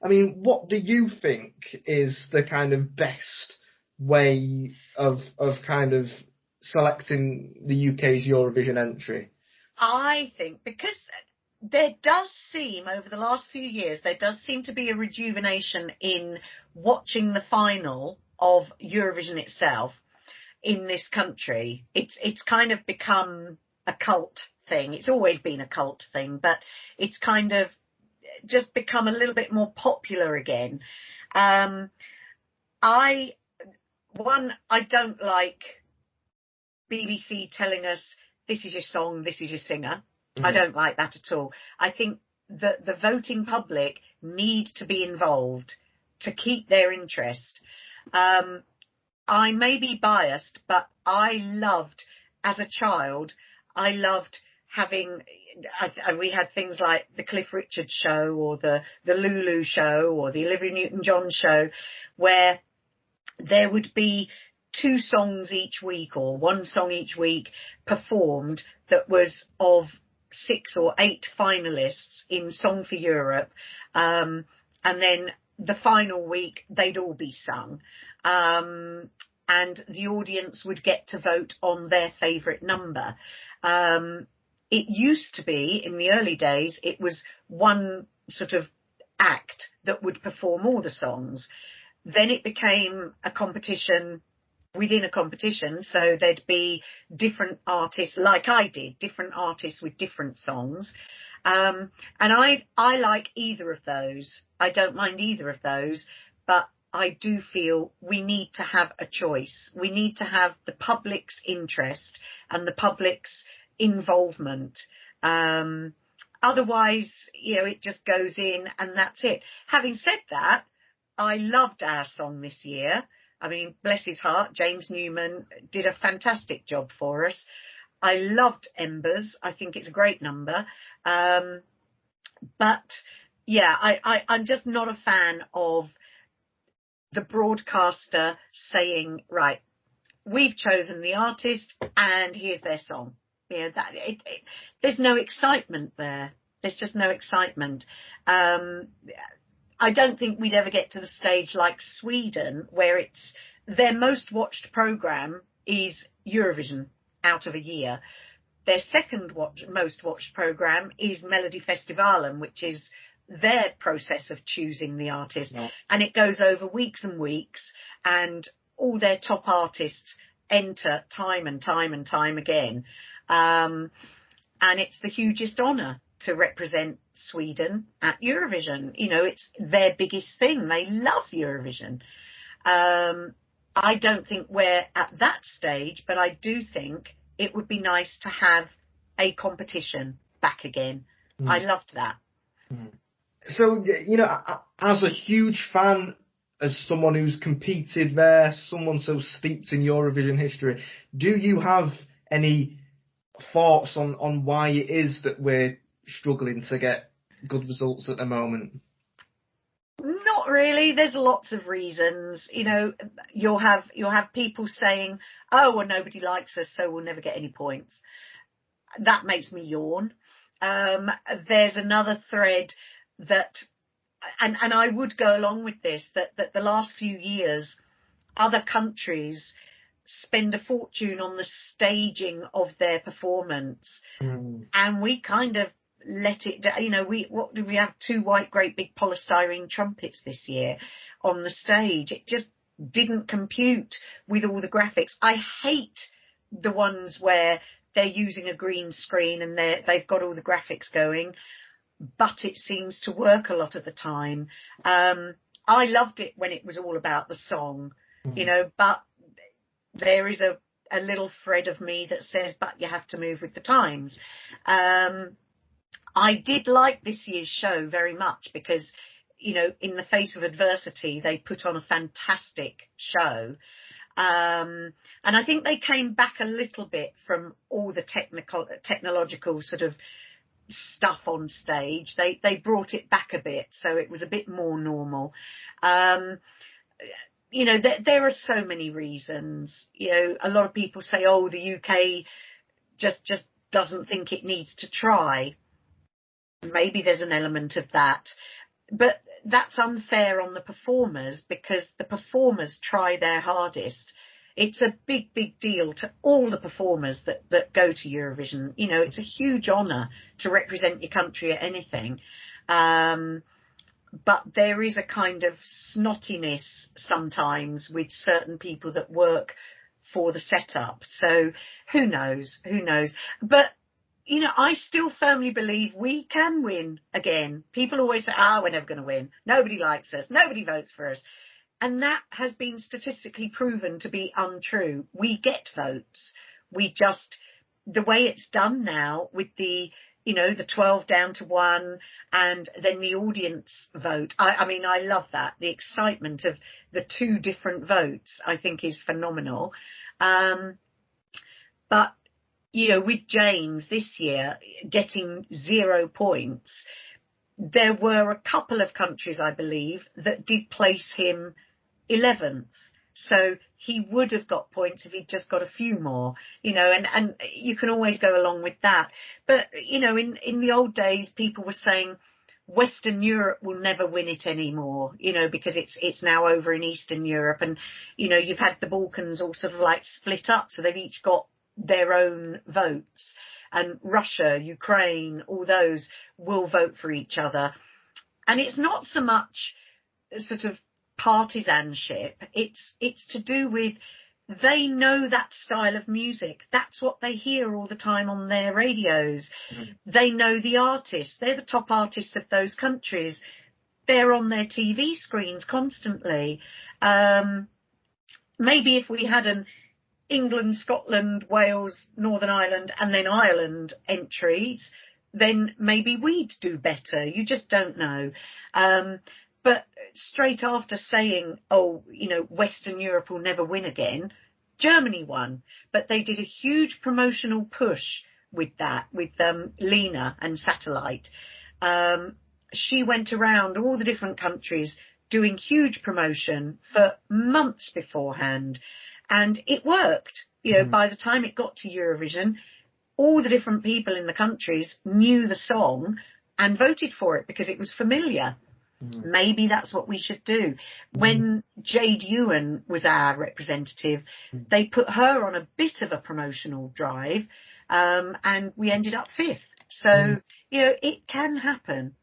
I mean, what do you think is the kind of best way of kind of selecting the UK's Eurovision entry? I think because there does seem, over the last few years, there does seem to be a rejuvenation in watching the final of Eurovision itself in this country. It's kind of become a cult thing. It's always been a cult thing, but it's kind of just become a little bit more popular again. I don't like BBC telling us this is your song, this is your singer. Mm-hmm. I don't like that at all. I think that the voting public need to be involved to keep their interest. I may be biased, but as a child, I loved having, we had things like the Cliff Richard show or the Lulu show or the Olivia Newton-John show, where there would be 2 songs each week or 1 song each week performed that was of 6 or 8 finalists in Song for Europe. And then the final week, they'd all be sung. And the audience would get to vote on their favourite number. It used to be, in the early days, it was one sort of act that would perform all the songs. Then it became a competition within a competition, so there'd be different artists, like I did, different artists with different songs. And I like either of those. I don't mind either of those, but I do feel we need to have a choice. We need to have the public's interest and the public's involvement. Otherwise, it just goes in and that's it. Having said that, I loved our song this year. I mean, bless his heart, James Newman did a fantastic job for us. I loved Embers. I think it's a great number. But yeah, I'm just not a fan of the broadcaster saying, right, we've chosen the artist and here's their song. There's no excitement there. There's just no excitement. I don't think we'd ever get to the stage like Sweden, where it's their most watched programme is Eurovision out of a year. Their second most watched programme is Melodifestivalen, which is their process of choosing the artist. Yeah. And it goes over weeks and weeks, and all their top artists enter time and time and time again. And it's the hugest honour to represent Sweden at Eurovision. It's their biggest thing. They love Eurovision. I don't think we're at that stage, but I do think it would be nice to have a competition back again. I loved that. So, as a huge fan, as someone who's competed there, someone so steeped in Eurovision history, do you have any thoughts on why it is that we're struggling to get good results at the moment? Not really. There's lots of reasons. You'll have people saying, oh, well, nobody likes us, so we'll never get any points. That makes me yawn. There's another thread that, and I would go along with this, that the last few years, other countries spend a fortune on the staging of their performance. And we kind of let it, what did we have? 2 white, great big polystyrene trumpets this year on the stage. It just didn't compute with all the graphics. I hate the ones where they're using a green screen and they've got all the graphics going, but it seems to work a lot of the time. I loved it when it was all about the song, but there is a little thread of me that says, but you have to move with the times. I did like this year's show very much because, in the face of adversity, they put on a fantastic show. And I think they came back a little bit from all the technological sort of stuff on stage. They brought it back a bit, so it was a bit more normal. There are so many reasons. A lot of people say, oh, the UK just doesn't think it needs to try. Maybe there's an element of that. But that's unfair on the performers, because the performers try their hardest. It's a big, big deal to all the performers that go to Eurovision. You know, it's a huge honour to represent your country at anything. But there is a kind of snottiness sometimes with certain people that work for the setup. So who knows? But, you know, I still firmly believe we can win again. People always say, we're never going to win. Nobody likes us. Nobody votes for us. And that has been statistically proven to be untrue. We get votes. We just, the way it's done now with the 12 down to 1 and then the audience vote. I mean, I love that. The excitement of the 2 different votes, I think, is phenomenal. But, you know, with James this year getting 0 points, there were a couple of countries, I believe, that did place him 11th. So he would have got points if he'd just got a few more, you know, and you can always go along with that. But, you know, in the old days, people were saying Western Europe will never win it anymore, you know, because it's now over in Eastern Europe. And, you know, you've had the Balkans all sort of like split up. So they've each got their own votes. And Russia, Ukraine, all those will vote for each other. And it's not so much sort of partisanship, it's to do with they know that style of music. That's what they hear all the time on their radios. They know the artists. They're the top artists of those countries. They're on their TV screens constantly. Maybe if we had an England, Scotland, Wales, Northern Ireland and then Ireland entries, then maybe we'd do better. You just don't know. But straight after saying, you know, Western Europe will never win again, Germany won. But they did a huge promotional push with that, with Lena and Satellite. She went around all the different countries doing huge promotion for months beforehand. And it worked. You know, by the time it got to Eurovision, all the different people in the countries knew the song and voted for it because it was familiar. Maybe that's what we should do. When Jade Ewan was our representative, they put her on a bit of a promotional drive, and we ended up 5th. So, you know, it can happen.